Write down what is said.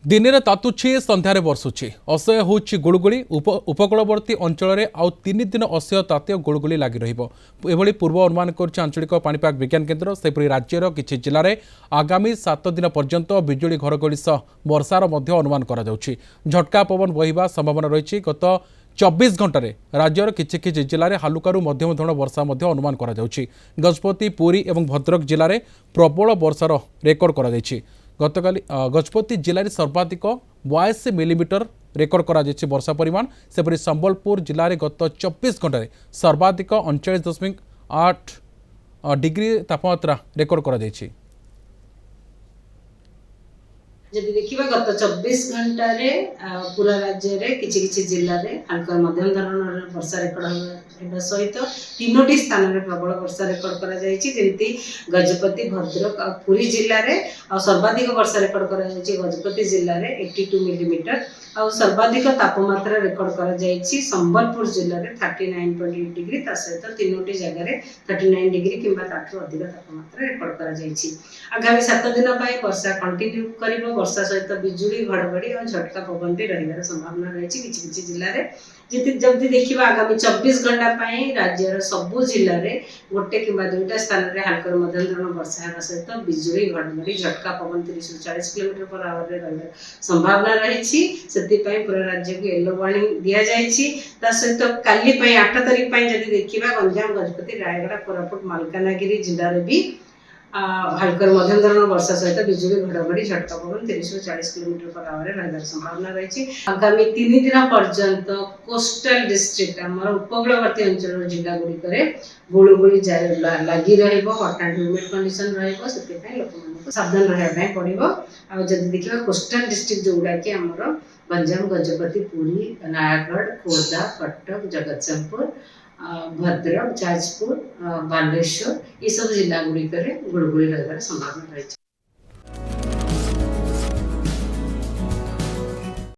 दिन तातुछि संध्यारे बर्षुछि असह्य होछि गुळगुळी उपकूलवर्ती अंचल आउ 3 दिन असह्य तातीय गुळगुळी लागि रहिबो एभली पूर्व अनुमान करछि आंचलिक पाणीपाग विज्ञान केन्द्र सेपरि राज्यर किछि जिल्लारे आगामी 7 दिन पर्यंत बिजुली घड़घड़ी सह वर्षार मध्य अनुमान करा जाउछि झटका पवन बहिबा संभावना रहिछि गत 24 घंटे राज्यर किछि किछि जिले में हालुकारु मध्यम धरण वर्षा मध्य अनुमान करा जाउछि गजपति पुरी और भद्रक जिले में प्रबल वर्षार रेकर्ड करा जाइछि गतकाली गजपति जिले में सर्वाधिक 82 मिलीमीटर रेकर्ड करा जाइछि वर्षा परिमाण सेपरि संबलपुर जिले में गत 24 घंटे सर्वाधिक 39.8 डिग्री तापमात्रा रेकर्ड करा जाइछि। जदि देखिबा गत 24 घंटा रे पूरा राज्य रे किछि जिल्ला रे हल्का मध्यम धरणर वर्षा रेकर्ड होबा सहित तीनोटी स्थान रे प्रबल वर्षा रेकर्ड करा जायछि जेंति गजपति भद्रक और पुरी जिल्ला रे और सर्वाधिक वर्षा रेकर्ड करा जायछि गजपति जिल्ला रे 82 मिलीमीटर और सर्वाधिक तापमात्रा रेकर्ड करा जायछि संबलपुर जिल्ला रे 39.8 डिग्री ता सहित तीनोटी जगह रे 39 डिग्री किंबा ताठू अधिक तापमात्रा रेकर्ड करा जायछि। आगामी 7 दिन पय वर्षा कंटिन्यू करिवो वर्षा सहित बिजुली घड़घड़ी और झटका पवन भी रहिबार संभावना रही किछि जिल्ला रे जल्दी देखिबा आगामी 24 घंटा पय राज्यर सबु जिल्ला रे गोटे किंबा दुईटा स्थान रे हल्का मध्यम धरण वर्षा हेबा सहित बिजुली घड़घड़ी झटका पवन 30-40 किलोमीटर पर आवर रे रहिबार संभावना रही सेति पय पूरा राज्य को येलो वार्निंग दिया जायछि ता सहित काली पय 8 तारिख पय जदि देखिबा गंजाम गजपति रायगढ़ कोरापुट मालकानगिरी जिल्ला रे भी हल्का मध्यम धरण वर्षा सहित बिजुली घड़घड़ी झटका पवन 30-40 किलोमीटर पर आवर रहिबार संभावना रही आगामी 3 दिन पर्यंत कोस्टल डिस्ट्रिक्ट आमर उपकूलवर्ती अंचल जिला गुड़िक गुळगुळी लगी रहिबो हॉट एंड ह्यूमिड कंडीशन रहिबो सेते पय लोक मानको सावधान रहबा पड़िबो आ जदि देखिबा कोस्टल डिस्ट्रिक्ट जोउडा कि हमर गंजाम गजपति पुरी नयागढ़ खोर्धा कटक जगतसिंहपुर भद्रक जाजपुर बालेश्वर ये सब जिला गुड़िक गुड़गुड़ी रहिबार संभावना रही।